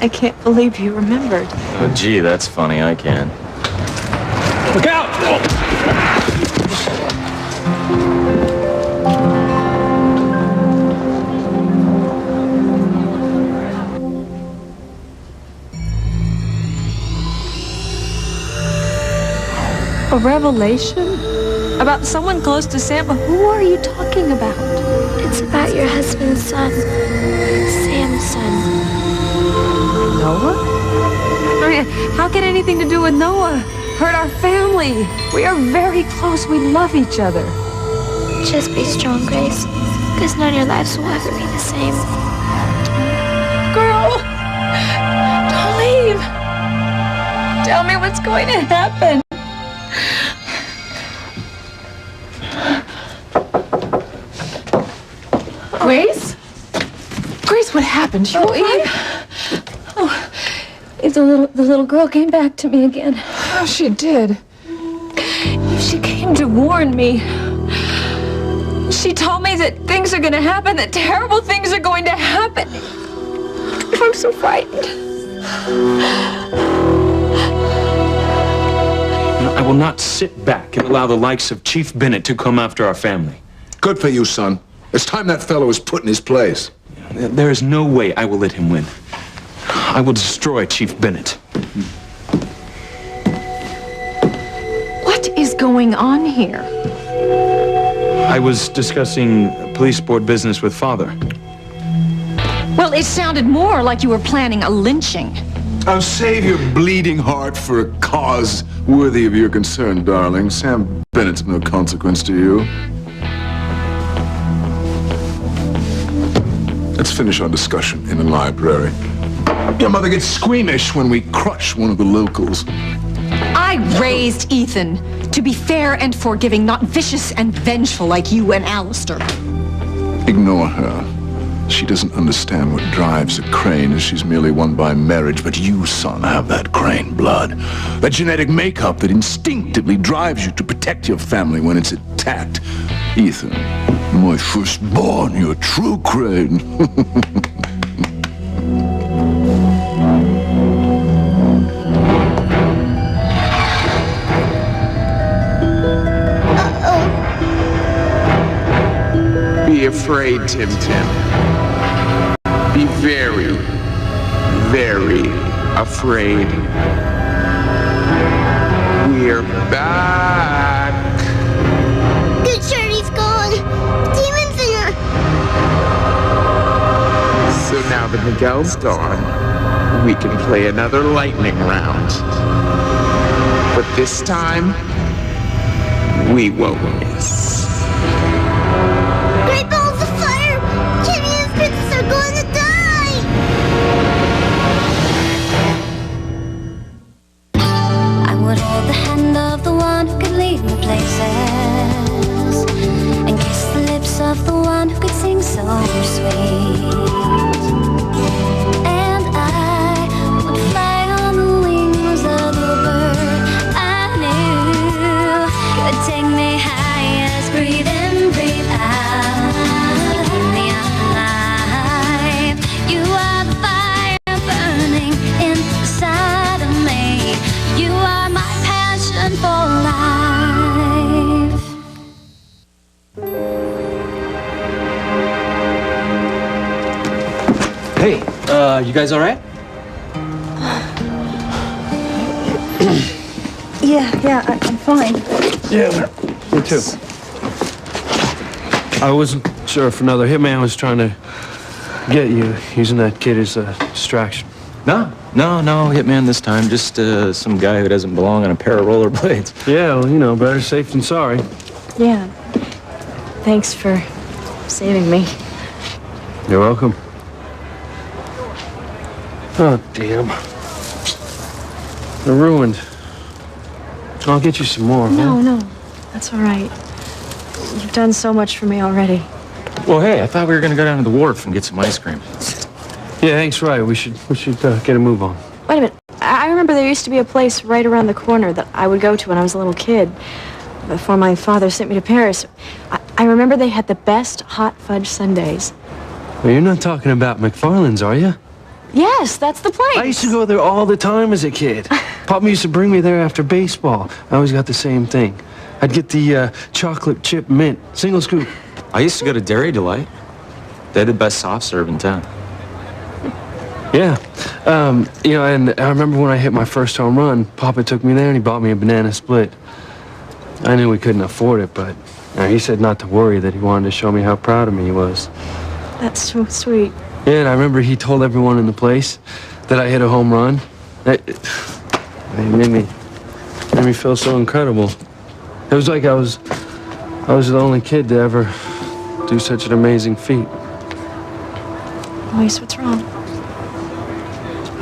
I can't believe you remembered. Oh, gee, that's funny. I can. Look out! A revelation? About someone close to Sam? But who are you talking about? It's about your husband's son. Sam's son. Noah? I mean, how can anything to do with Noah hurt our family? We are very close. We love each other. Just be strong, Grace. Because none of your lives will ever be the same. Girl! Don't leave! Tell me what's going to happen. Grace? Grace, what happened? You okay? Oh, the little girl came back to me again. Oh, she did. She came to warn me. She told me that things are going to happen, that terrible things are going to happen. I'm so frightened. I will not sit back and allow the likes of Chief Bennett to come after our family. Good for you, son. It's time that fellow was put in his place. There is no way I will let him win. I will destroy Chief Bennett. What is going on here? I was discussing police board business with Father. Well, it sounded more like you were planning a lynching. I'll save your bleeding heart for a cause worthy of your concern, darling. Sam Bennett's no consequence to you. Let's finish our discussion in the library. Your mother gets squeamish when we crush one of the locals. I raised Ethan to be fair and forgiving, not vicious and vengeful like you and Alistair. Ignore her. She doesn't understand what drives a Crane, as she's merely one by marriage. But you, son, have that Crane blood. That genetic makeup that instinctively drives you to protect your family when it's attacked. Ethan, my firstborn, you're a true Crane. Be afraid, Tim Tim. Be very, very afraid. We're back. Good Shirley's gone. Demon's in her. So now that Miguel's gone, we can play another lightning round. But this time, we won't miss. Great balls of fire! Kimmy and Princess are going to die! I would hold the hand of the one who could lead me places and kiss the lips of the one who could sing so sweet. And I would fly on the wings of the bird I knew could take me high as breathe in, breathe out. Keep me alive. You are the fire burning inside of me. You are my passion for life. Hey, you guys all right? Yeah, I'm fine. Yeah, me too. I wasn't sure if another hitman was trying to get you, using that kid as a distraction. No, hitman this time. Just some guy who doesn't belong on a pair of rollerblades. Yeah, well, you know, better safe than sorry. Yeah. Thanks for saving me. You're welcome. Oh, damn. They're ruined. I'll get you some more. No, that's all right. You've done so much for me already. Well, hey, I thought we were going to go down to the wharf and get some ice cream. Yeah, Hank's right. We should get a move on. Wait a minute. I remember there used to be a place right around the corner that I would go to when I was a little kid, before my father sent me to Paris. I remember they had the best hot fudge sundaes. Well, you're not talking about McFarland's, are you? Yes, that's the place. I used to go there all the time as a kid. Papa used to bring me there after baseball. I always got the same thing. I'd get the chocolate chip mint, single scoop. I used to go to Dairy Delight. They had the best soft serve in town. Yeah. You know, and I remember when I hit my first home run, Papa took me there and he bought me a banana split. I knew we couldn't afford it, but he said not to worry, that he wanted to show me how proud of me he was. That's so sweet. Yeah, and I remember he told everyone in the place that I hit a home run. It made me feel so incredible. It was like I was the only kid to ever do such an amazing feat. Luis, what's wrong?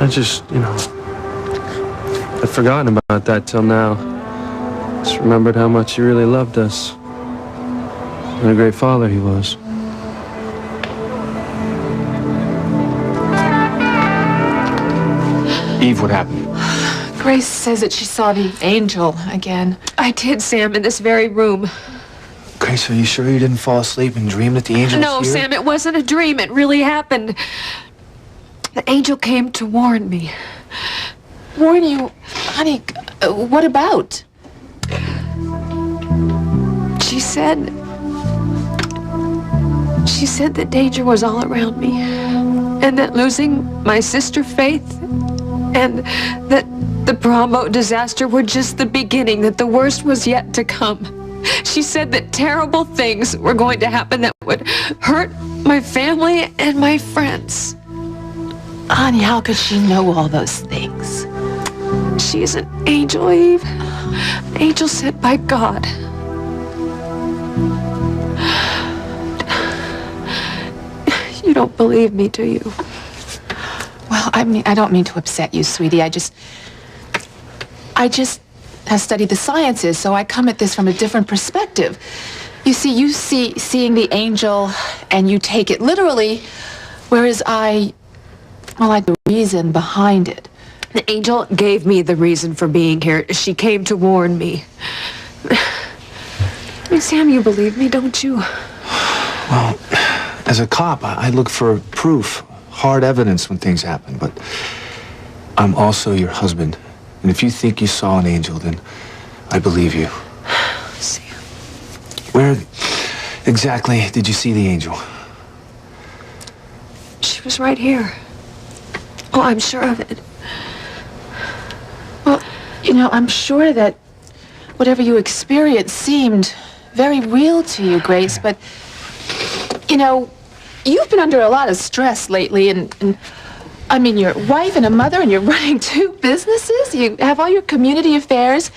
I just, you know, I'd forgotten about that till now. Just remembered how much he really loved us. What a great father he was. Eve, what happened? Grace says that she saw the angel again. I did, Sam, in this very room. Grace, are you sure you didn't fall asleep and dream that the angel No, was here? Sam, it wasn't a dream. It really happened. The angel came to warn me. Warn you? Honey, what about? She said that danger was all around me, and that losing my sister Faith, and that the prom boat disaster were just the beginning, that the worst was yet to come. She said that terrible things were going to happen that would hurt my family and my friends. Honey, how could she know all those things? She's an angel, Eve. Angel sent by God. You don't believe me, do you? Well, I don't mean to upset you, sweetie. I just have studied the sciences, so I come at this from a different perspective. You see, seeing the angel, and you take it literally, whereas I like the reason behind it. The angel gave me the reason for being here. She came to warn me. I mean, Sam, you believe me, don't you? Well, as a cop, I look for proof, hard evidence when things happen, but I'm also your husband. And if you think you saw an angel, then I believe you. Sam. Where exactly did you see the angel? She was right here. Oh, I'm sure of it. Well, you know, I'm sure that whatever you experienced seemed very real to you, Grace, but, you know, you've been under a lot of stress lately, and I mean, you're a wife and a mother, and you're running 2 businesses. You have all your community affairs,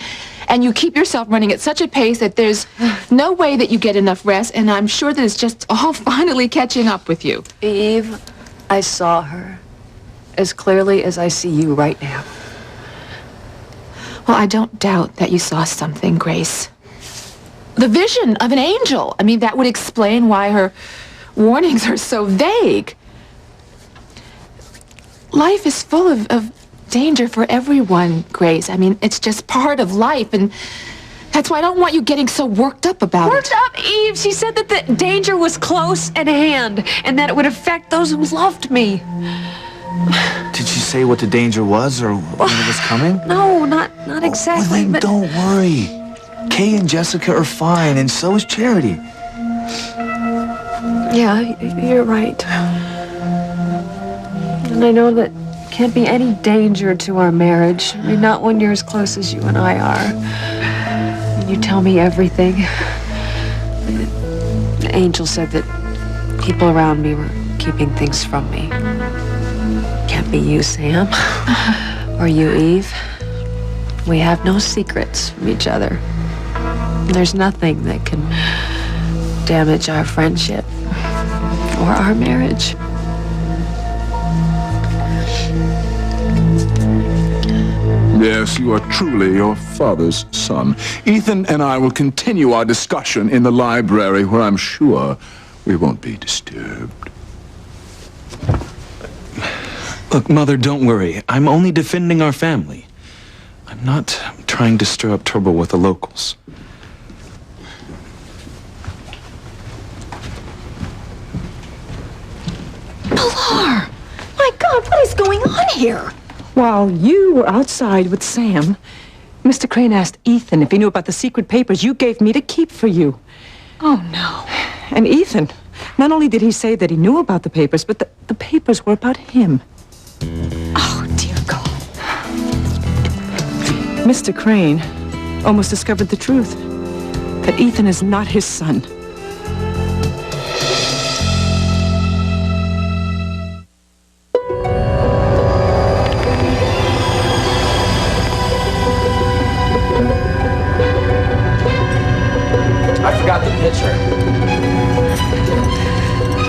and you keep yourself running at such a pace that there's no way that you get enough rest, and I'm sure that it's just all finally catching up with you. Eve, I saw her as clearly as I see you right now. Well, I don't doubt that you saw something, Grace. The vision of an angel. I mean, that would explain why her warnings are so vague. Life is full of danger for everyone, Grace. I mean, it's just part of life, and that's why I don't want you getting so worked up about it. Worked up, Eve? She said that the danger was close at hand, and that it would affect those who loved me. Did she say what the danger was or when it was coming? No, not exactly, Well, then but... don't worry. Kay and Jessica are fine, and so is Charity. Yeah, you're right. And I know that can't be any danger to our marriage. I mean, not when you're as close as you and I are. And you tell me everything. The angel said that people around me were keeping things from me. Can't be you, Sam. Or you, Eve. We have no secrets from each other. There's nothing that can damage our friendship or our marriage. Yes, you are truly your father's son. Ethan and I will continue our discussion in the library, where I'm sure we won't be disturbed. Look, Mother, don't worry. I'm only defending our family. I'm not trying to stir up trouble with the locals. going on here? While you were outside with Sam, Mr. Crane asked Ethan if he knew about the secret papers you gave me to keep for you. Oh, no. And Ethan, not only did he say that he knew about the papers, but the papers were about him. Oh, dear God. Mr. Crane almost discovered the truth, that Ethan is not his son. I forgot the picture.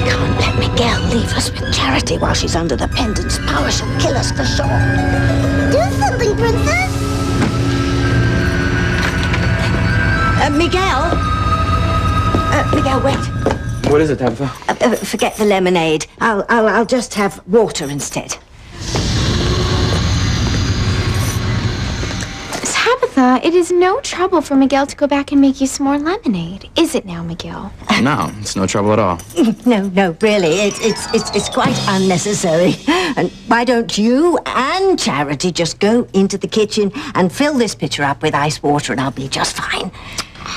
Can't let Miguel leave us with Charity while she's under the pendant's power. She'll kill us for sure. Do something, Princess! Miguel? Miguel, wait. What is it, Tabitha? Forget the lemonade. I'll just have water instead. Tabitha, it is no trouble for Miguel to go back and make you some more lemonade. Is it now, Miguel? No, it's no trouble at all. No, really. It's quite unnecessary. And why don't you and Charity just go into the kitchen and fill this pitcher up with ice water and I'll be just fine.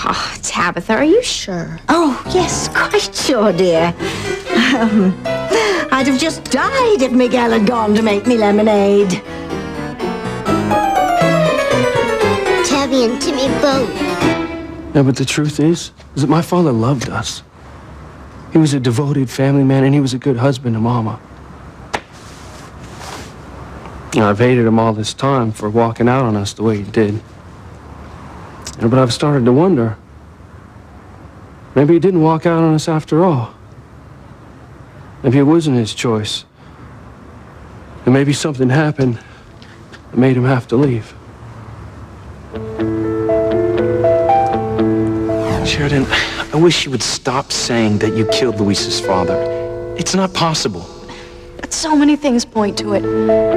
Oh, Tabitha, are you sure? Oh, yes, quite sure, dear. I'd have just died if Miguel had gone to make me lemonade. Tabby and Timmy both. Yeah, but the truth is that my father loved us. He was a devoted family man, and he was a good husband to Mama. And I've hated him all this time for walking out on us the way he did. But I've started to wonder, maybe he didn't walk out on us after all. Maybe it wasn't his choice. And maybe something happened that made him have to leave. Sheridan, I wish you would stop saying that you killed Luis's father. It's not possible. But so many things point to it.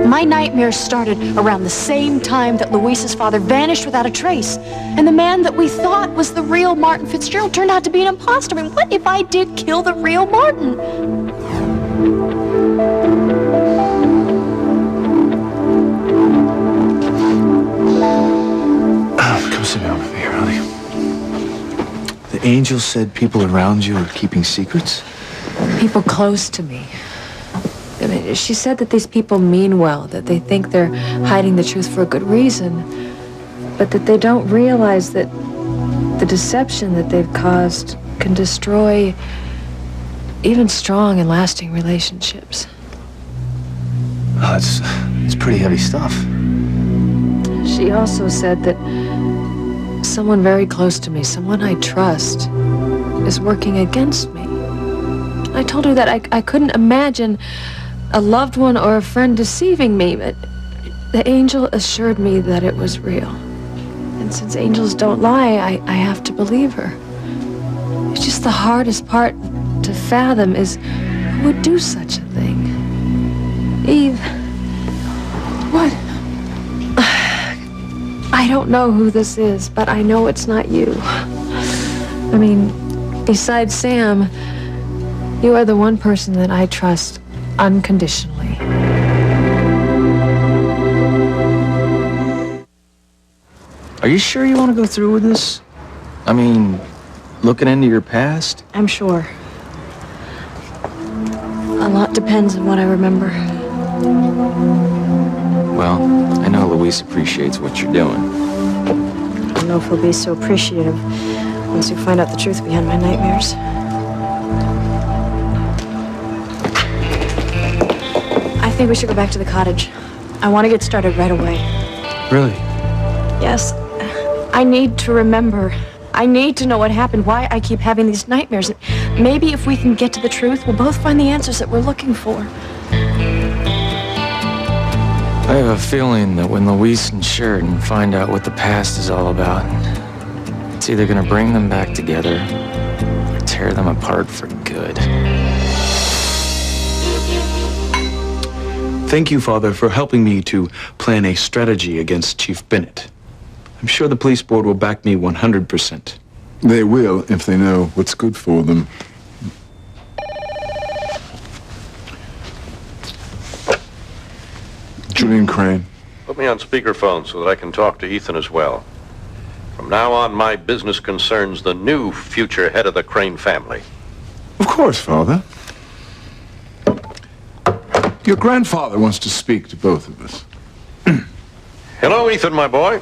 My nightmares started around the same time that Luis's father vanished without a trace. And the man that we thought was the real Martin Fitzgerald turned out to be an imposter. I mean, what if I did kill the real Martin? Come sit down over here, honey. The angel said people around you are keeping secrets? People close to me. I mean, she said that these people mean well, that they think they're hiding the truth for a good reason, but that they don't realize that the deception that they've caused can destroy even strong and lasting relationships. Oh, it's pretty heavy stuff. She also said that someone very close to me, someone I trust, is working against me. I told her that I couldn't imagine a loved one or a friend deceiving me, but the angel assured me that it was real. And since angels don't lie, I have to believe her. It's just the hardest part to fathom is who would do such a thing. Eve, what? I don't know who this is, but I know it's not you. I mean, besides Sam, you are the one person that I trust unconditionally. Are you sure you want to go through with this? I mean, looking into your past? I'm sure. A lot depends on what I remember. Well, I know Luis appreciates what you're doing. I don't know if he'll be so appreciative once you find out the truth behind my nightmares. I think we should go back to the cottage. I want to get started right away. Really? Yes. I need to remember. I need to know what happened, why I keep having these nightmares. Maybe if we can get to the truth, we'll both find the answers that we're looking for. I have a feeling that when Luis and Sheridan find out what the past is all about, it's either going to bring them back together or tear them apart for good. Thank you, Father, for helping me to plan a strategy against Chief Bennett. I'm sure the police board will back me 100%. They will if they know what's good for them. Julian Crane. Put me on speakerphone so that I can talk to Ethan as well. From now on, my business concerns the new future head of the Crane family. Of course, Father. Your grandfather wants to speak to both of us. Hello, Ethan, my boy.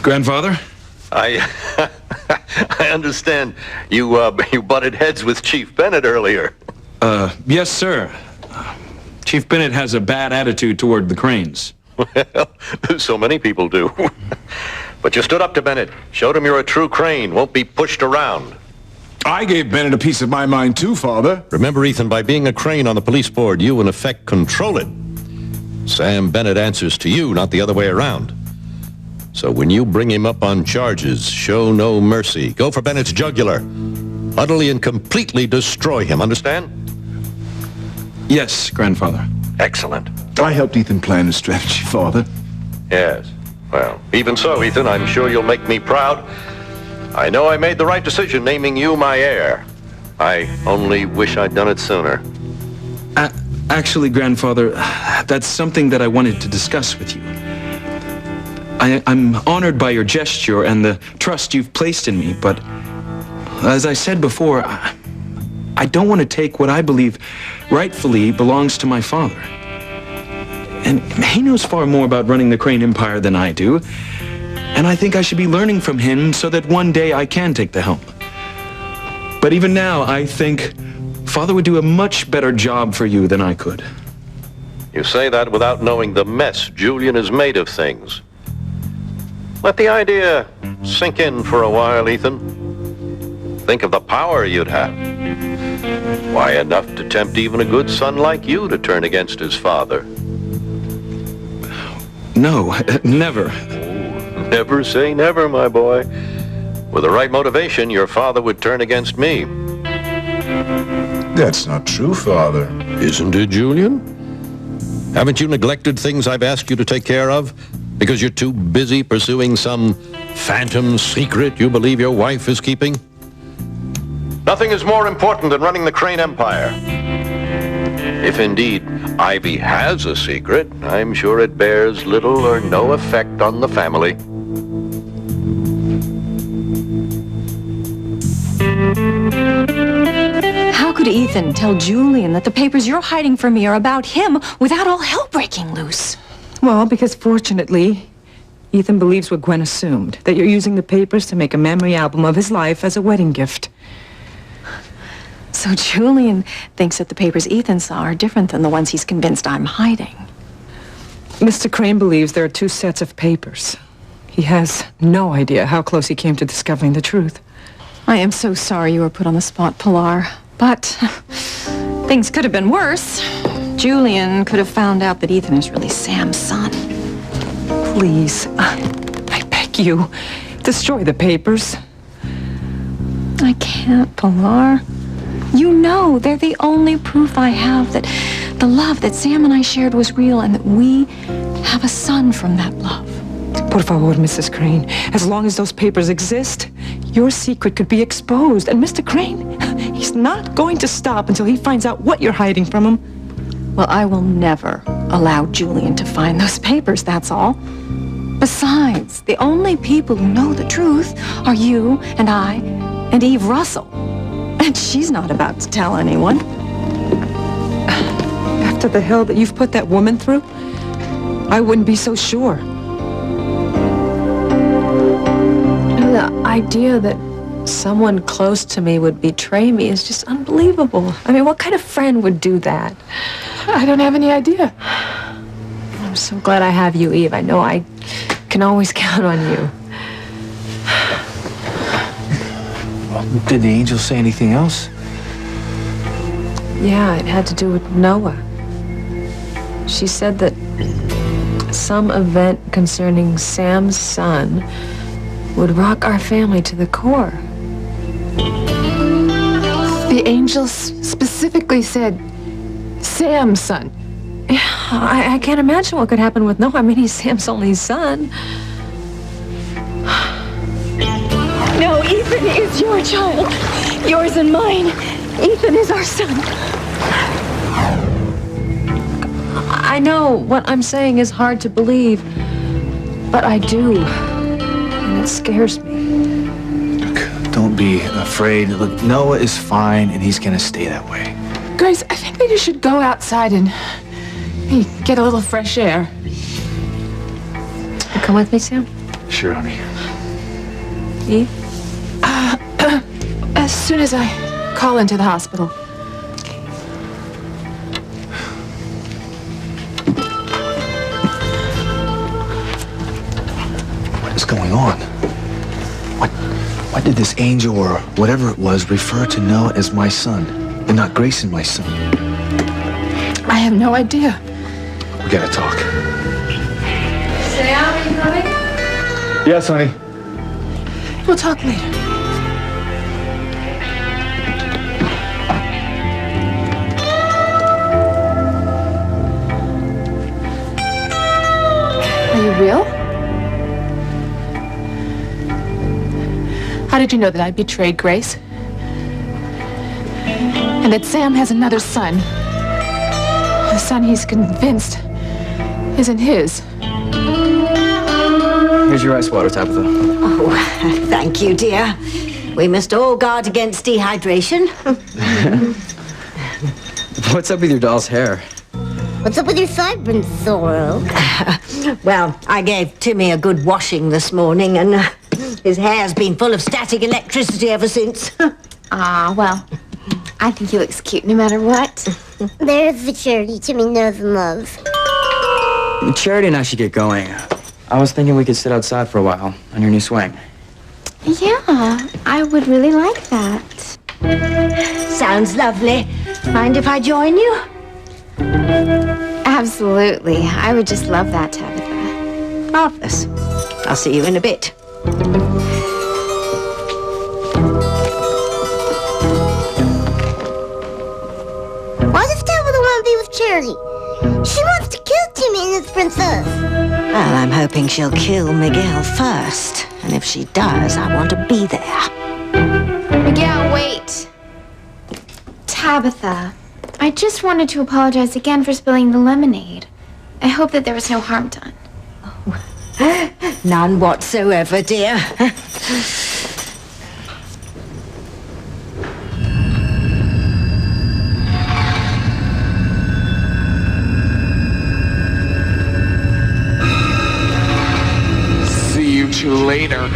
Grandfather? I understand you butted heads with Chief Bennett earlier. Yes, sir. Chief Bennett has a bad attitude toward the Cranes. Well, so many people do. But you stood up to Bennett, showed him you're a true Crane, won't be pushed around. I gave Bennett a piece of my mind too, Father. Remember, Ethan, by being a Crane on the police board, you in effect control it. Sam Bennett answers to you, not the other way around. So when you bring him up on charges, show no mercy. Go for Bennett's jugular. Utterly and completely destroy him, understand? Yes, Grandfather. Excellent. I helped Ethan plan his strategy, Father. Yes. Well, even so, Ethan, I'm sure you'll make me proud. I know I made the right decision naming you my heir. I only wish I'd done it sooner. Actually, Grandfather, that's something that I wanted to discuss with you. I'm honored by your gesture and the trust you've placed in me, but as I said before, I don't want to take what I believe rightfully belongs to my father. And he knows far more about running the Crane Empire than I do, and I think I should be learning from him so that one day I can take the helm. But even now, I think Father would do a much better job for you than I could. You say that without knowing the mess Julian has made of things. Let the idea sink in for a while, Ethan. Think of the power you'd have. Why, enough to tempt even a good son like you to turn against his father. No, never. Oh, never say never, my boy. With the right motivation, your father would turn against me. That's not true, Father. Isn't it, Julian? Haven't you neglected things I've asked you to take care of? Because you're too busy pursuing some phantom secret you believe your wife is keeping? Nothing is more important than running the Crane Empire. If indeed Ivy has a secret, I'm sure it bears little or no effect on the family. How could Ethan tell Julian that the papers you're hiding from me are about him without all hell breaking loose? Well, because fortunately, Ethan believes what Gwen assumed, that you're using the papers to make a memory album of his life as a wedding gift. So Julian thinks that the papers Ethan saw are different than the ones he's convinced I'm hiding. Mr. Crane believes there are two sets of papers. He has no idea how close he came to discovering the truth. I am so sorry you were put on the spot, Pilar. But things could have been worse. Julian could have found out that Ethan is really Sam's son. Please, I beg you, destroy the papers. I can't, Pilar. You know they're the only proof I have that the love that Sam and I shared was real and that we have a son from that love. Por favor, Mrs. Crane. As long as those papers exist, your secret could be exposed. And Mr. Crane, he's not going to stop until he finds out what you're hiding from him. Well, I will never allow Julian to find those papers, that's all. Besides, the only people who know the truth are you and I and Eve Russell. And she's not about to tell anyone. After the hell that you've put that woman through, I wouldn't be so sure. The idea that someone close to me would betray me is just unbelievable. I mean, what kind of friend would do that? I don't have any idea. I'm so glad I have you, Eve. I know I can always count on you. Did the angel say anything else? Yeah, it had to do with Noah. She said that some event concerning Sam's son would rock our family to the core. The angel specifically said Sam's son. Yeah, I can't imagine what could happen with Noah. I mean, he's Sam's only son. No, Ethan is your child. Yours and mine. Ethan is our son. I I know what I'm saying is hard to believe, but I do. And it scares me. Look, don't be afraid. Look, Noah is fine, and he's gonna stay that way. Grace, I think that you should go outside and get a little fresh air. You come with me, Sam? Sure, honey. Eve? As soon as I call into the hospital. What is going on? Why did this angel or whatever it was refer to Noah as my son and not Grayson, my son? I have no idea. We gotta talk. Sam, are you coming? Yes, honey. We'll talk later. Are you real? How did you know that I betrayed Grace? And that Sam has another son? A son he's convinced isn't his. Here's your ice water, Tabitha. Oh, thank you, dear. We must all guard against dehydration. What's up with your doll's hair? What's up with your sideburns, Zorro? Well, I gave Timmy a good washing this morning, and his hair's been full of static electricity ever since. Well, I think he looks cute no matter what. There's the Charity Timmy knows and loves. Charity and I should get going. I was thinking we could sit outside for a while on your new swing. Yeah, I would really like that. Sounds lovely. Mind if I join you? Absolutely. I would just love that, Tabitha. Marvelous. I'll see you in a bit. Why does Tabitha want to be with Charity? She wants to kill Timmy and his princess. Well, I'm hoping she'll kill Miguel first. And if she does, I want to be there. Miguel, wait. Tabitha, I just wanted to apologize again for spilling the lemonade. I hope that there was no harm done. None whatsoever, dear. See you two later.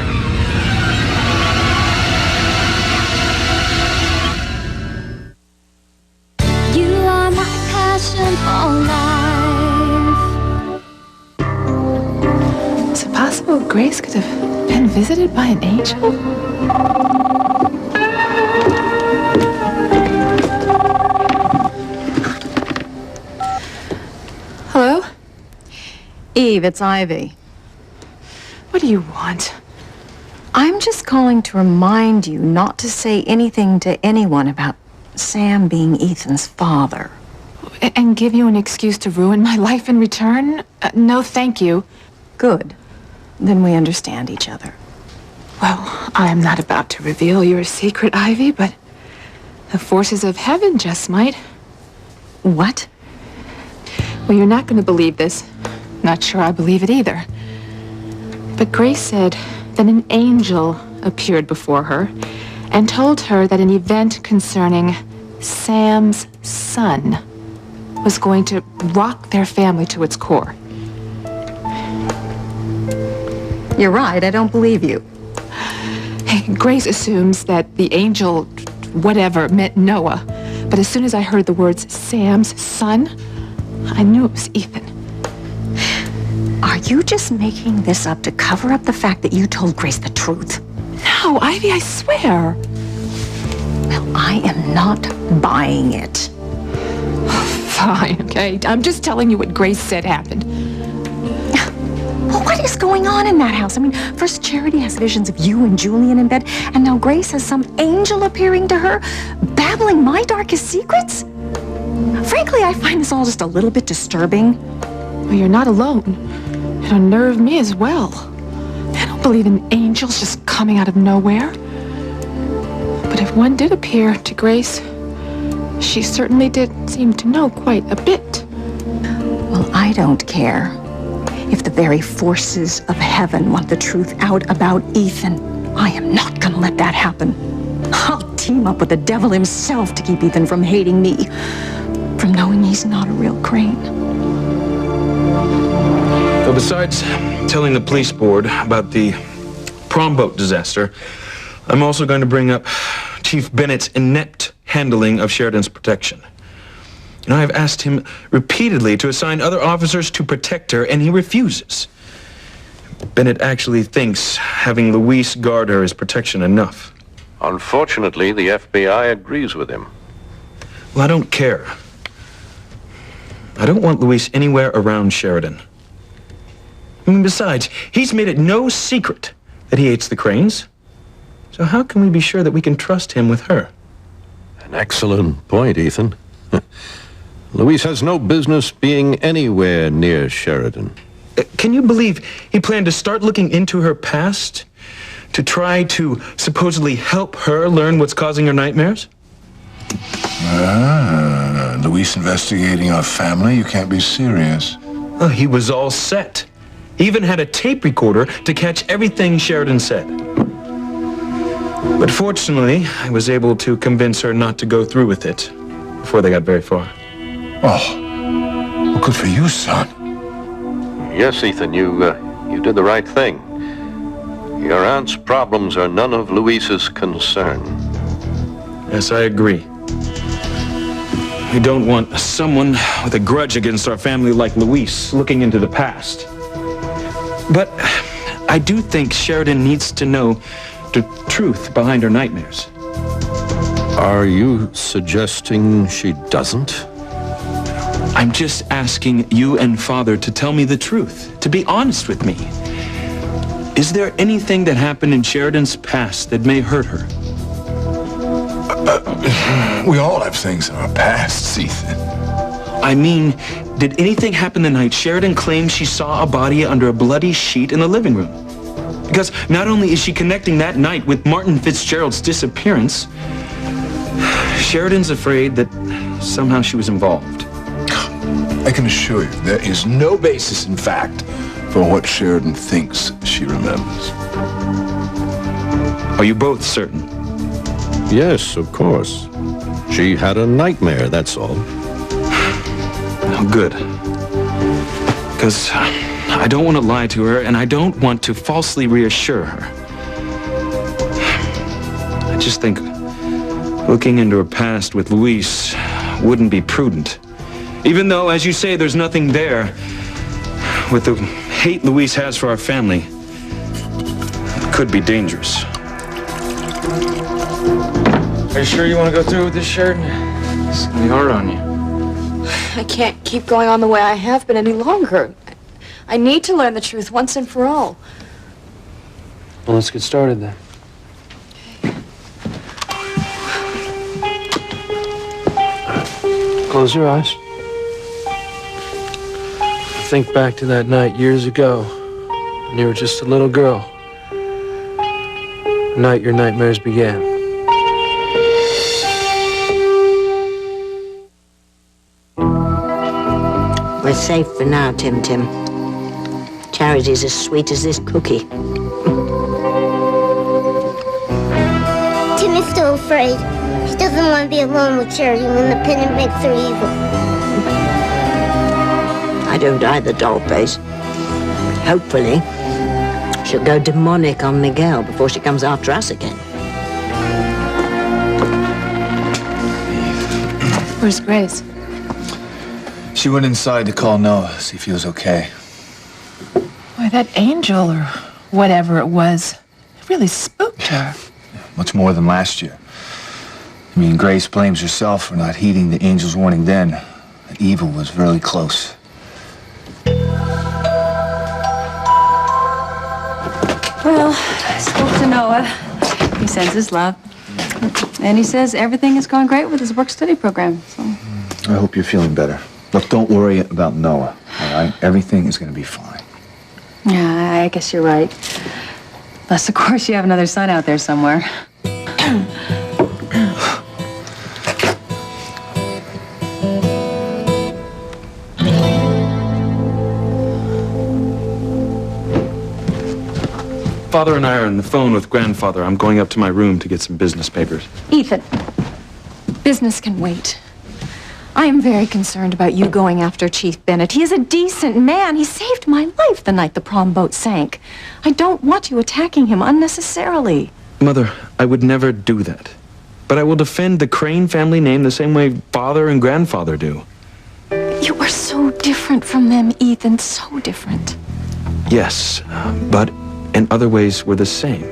You are my passion for life. Is it possible Grace could have been visited by an angel? Hello? Eve, it's Ivy. What do you want? I'm just calling to remind you not to say anything to anyone about Sam being Ethan's father. And give you an excuse to ruin my life in return? No, thank you. Good. Then we understand each other. Well, I am not about to reveal your secret, Ivy, but the forces of heaven just might. What? Well, you're not going to believe this. Not sure I believe it either. But Grace said that an angel appeared before her and told her that an event concerning Sam's son was going to rock their family to its core. You're right, I don't believe you. Grace assumes that the angel, whatever, meant Noah. But as soon as I heard the words Sam's son, I knew it was Ethan. Are you just making this up to cover up the fact that you told Grace the truth? No, Ivy, I swear. Well, I am not buying it. Fine, okay? I'm just telling you what Grace said happened. Well, what is going on in that house? I mean, first Charity has visions of you and Julian in bed, and now Grace has some angel appearing to her, babbling my darkest secrets? Frankly, I find this all just a little bit disturbing. Well, you're not alone. It unnerved me as well. I don't believe in angels just coming out of nowhere. But if one did appear to Grace, she certainly did seem to know quite a bit. Well, I don't care. If the very forces of heaven want the truth out about Ethan, I am not gonna let that happen. I'll team up with the devil himself to keep Ethan from hating me, from knowing he's not a real Crane. Well, besides telling the police board about the prom boat disaster, I'm also going to bring up Chief Bennett's inept handling of Sheridan's protection. And I have asked him repeatedly to assign other officers to protect her, and he refuses. Bennett actually thinks having Luis guard her is protection enough. Unfortunately, the FBI agrees with him. Well, I don't care. I don't want Luis anywhere around Sheridan. I mean, besides, he's made it no secret that he hates the Cranes. So how can we be sure that we can trust him with her? An excellent point, Ethan. Luis has no business being anywhere near Sheridan. Can you believe he planned to start looking into her past to try to supposedly help her learn what's causing her nightmares? Luis investigating our family? You can't be serious. Oh, he was all set. He even had a tape recorder to catch everything Sheridan said. But fortunately, I was able to convince her not to go through with it before they got very far. Oh, well, good for you, son. Yes, Ethan, you did the right thing. Your aunt's problems are none of Luis's concern. Yes, I agree. We don't want someone with a grudge against our family like Luis looking into the past. But I do think Sheridan needs to know the truth behind her nightmares. Are you suggesting she doesn't? I'm just asking you and Father to tell me the truth, to be honest with me. Is there anything that happened in Sheridan's past that may hurt her? We all have things in our past, Ethan. I mean, did anything happen the night Sheridan claimed she saw a body under a bloody sheet in the living room? Because not only is she connecting that night with Martin Fitzgerald's disappearance, Sheridan's afraid that somehow she was involved. I can assure you, there is no basis in fact for what Sheridan thinks she remembers. Are you both certain? Yes, of course. She had a nightmare, that's all. Oh, good. Because I don't want to lie to her, and I don't want to falsely reassure her. I just think looking into her past with Luis wouldn't be prudent. Even though, as you say, there's nothing there. With the hate Luis has for our family, it could be dangerous. Are you sure you want to go through with this, Sheridan? It's gonna be hard on you. I can't keep going on the way I have been any longer. I need to learn the truth once and for all. Well, let's get started then. Close your eyes. Think back to that night years ago when you were just a little girl. The night your nightmares began. We're safe for now, Tim. Charity's as sweet as this cookie. Tim is still afraid. She doesn't want to be alone with Charity when the pendant makes her evil. I don't either, Dollface. Hopefully, she'll go demonic on Miguel before she comes after us again. Where's Grace? She went inside to call Noah, see if he was okay. Boy, that angel or whatever it was, it really spooked her. Much more than last year. I mean, Grace blames herself for not heeding the angel's warning then. That evil was really close. Well, I spoke to Noah. He sends his love. And he says everything is going great with his work-study program, so... I hope you're feeling better. Look, don't worry about Noah, all right? Everything is going to be fine. Yeah, I guess you're right. Plus, of course, you have another son out there somewhere. Father and I are on the phone with Grandfather. I'm going up to my room to get some business papers. Ethan, business can wait. I am very concerned about you going after Chief Bennett. He is a decent man. He saved my life the night the prom boat sank. I don't want you attacking him unnecessarily. Mother, I would never do that. But I will defend the Crane family name the same way Father and Grandfather do. You are so different from them, Ethan, so different. Yes, but in other ways we're the same.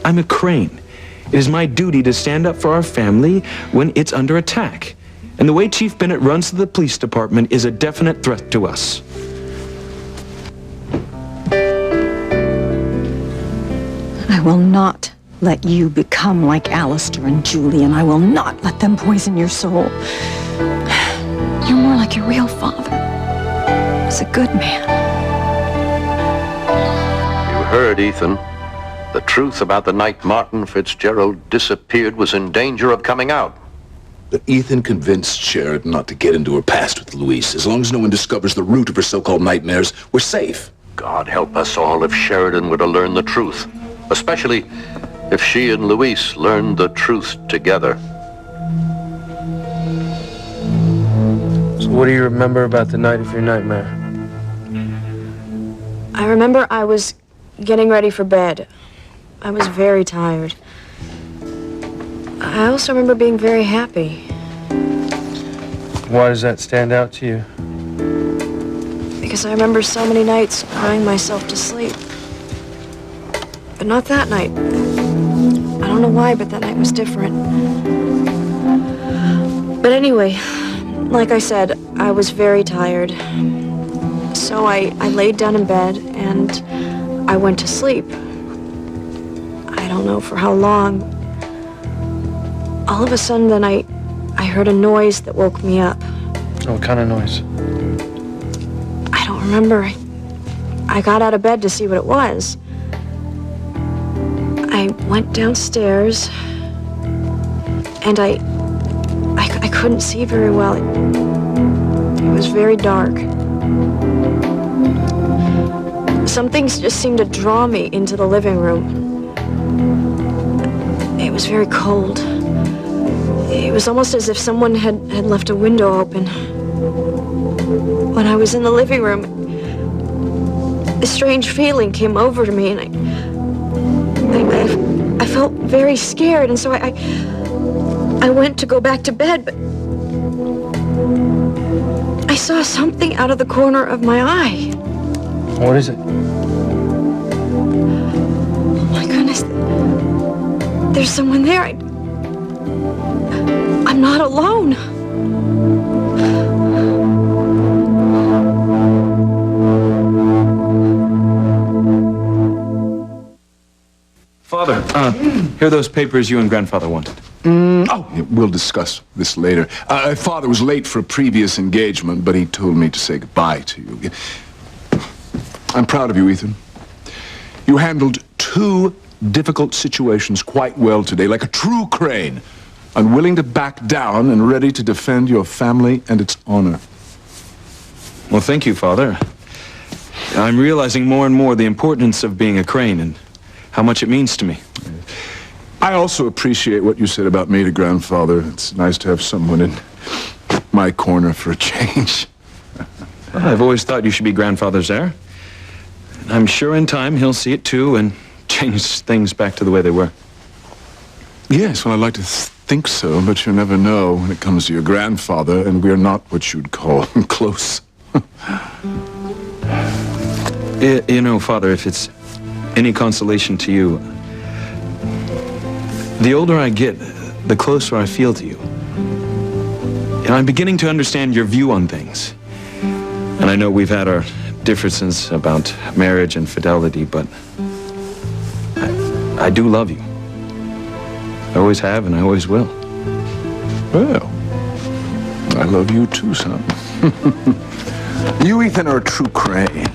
I'm a Crane. It is my duty to stand up for our family when it's under attack. And the way Chief Bennett runs the police department is a definite threat to us. I will not let you become like Alistair and Julian. I will not let them poison your soul. You're more like your real father. He's a good man. You heard, Ethan. The truth about the night Martin Fitzgerald disappeared was in danger of coming out. But Ethan convinced Sheridan not to get into her past with Louise. As long as no one discovers the root of her so-called nightmares, we're safe. God help us all if Sheridan were to learn the truth. Especially if she and Louise learned the truth together. So what do you remember about the night of your nightmare? I remember I was getting ready for bed. I was very tired. I also remember being very happy. Why does that stand out to you? Because I remember so many nights crying myself to sleep. But not that night. I don't know why, but that night was different. But anyway, like I said, I was very tired. So I laid down in bed and I went to sleep. I don't know for how long. All of a sudden, then I heard a noise that woke me up. What kind of noise? I don't remember. I got out of bed to see what it was. I went downstairs, and I couldn't see very well. It was very dark. Some things just seemed to draw me into the living room. It was very cold. It was almost as if someone had left a window open. When I was in the living room, a strange feeling came over to me, and I felt very scared, and so I went to go back to bed, but I saw something out of the corner of my eye. What is it? Oh my goodness. There's someone there. I'm not alone. Father, here are those papers you and Grandfather wanted. We'll discuss this later. Father was late for a previous engagement, but he told me to say goodbye to you. I'm proud of you, Ethan. You handled 2 difficult situations quite well today, like a true Crane, unwilling to back down and ready to defend your family and its honor. Well, thank you, Father. I'm realizing more and more the importance of being a Crane and how much it means to me. I also appreciate what you said about me to Grandfather. It's nice to have someone in my corner for a change. Well, I've always thought you should be Grandfather's heir. And I'm sure in time he'll see it too and change things back to the way they were. Yes, well, I'd like to think so, but you never know when it comes to your grandfather, and we're not what you'd call close. You know, Father, if it's any consolation to you, the older I get, the closer I feel to you. And I'm beginning to understand your view on things. And I know we've had our differences about marriage and fidelity, but I do love you. I always have, and I always will. Well, I love you too, son. You, Ethan, are a true Crane.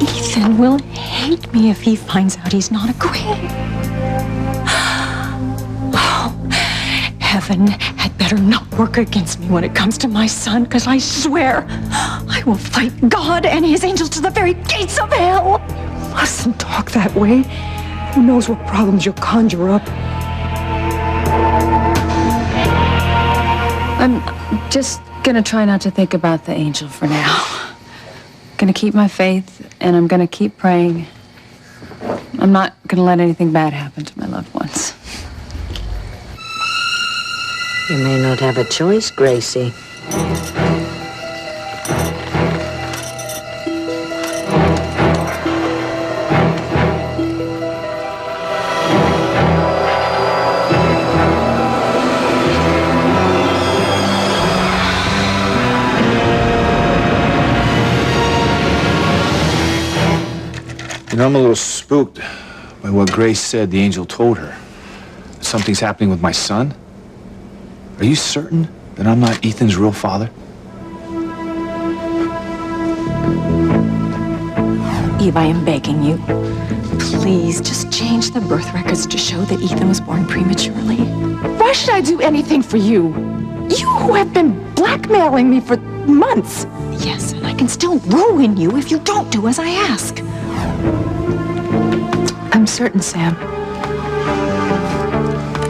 Ethan will hate me if he finds out he's not a Crane. Oh, Heaven had better not work against me when it comes to my son, because I swear I will fight God and his angels to the very gates of hell. You mustn't talk that way. Who knows what problems you'll conjure up. I'm just gonna try not to think about the angel for now. Gonna keep my faith, and I'm gonna keep praying. I'm not gonna let anything bad happen to my loved ones. You may not have a choice, Gracie. You know, I'm a little spooked by what Grace said the angel told her. Something's happening with my son? Are you certain that I'm not Ethan's real father? Eve, I am begging you. Please, just change the birth records to show that Ethan was born prematurely. Why should I do anything for you? You who have been blackmailing me for months. Yes, and I can still ruin you if you don't do as I ask. I'm certain, Sam.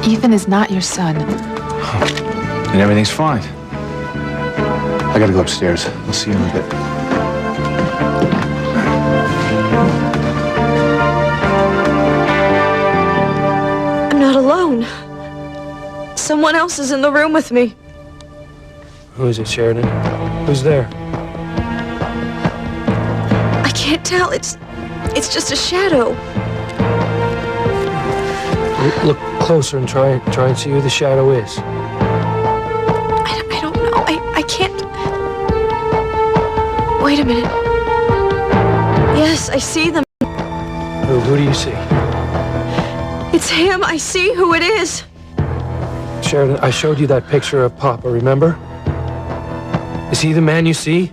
Ethan is not your son. And everything's fine. I gotta go upstairs. I'll see you in a bit. I'm not alone. Someone else is in the room with me. Who is it, Sheridan? Who's there? I can't tell. It's just a shadow. Look closer and try and see who the shadow is. I don't know. I can't. Wait a minute. Yes, I see them. Who do you see? It's him. I see who it is. Sheridan, I showed you that picture of Papa, remember? Is he the man you see?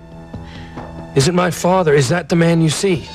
Is it my father? Is that the man you see?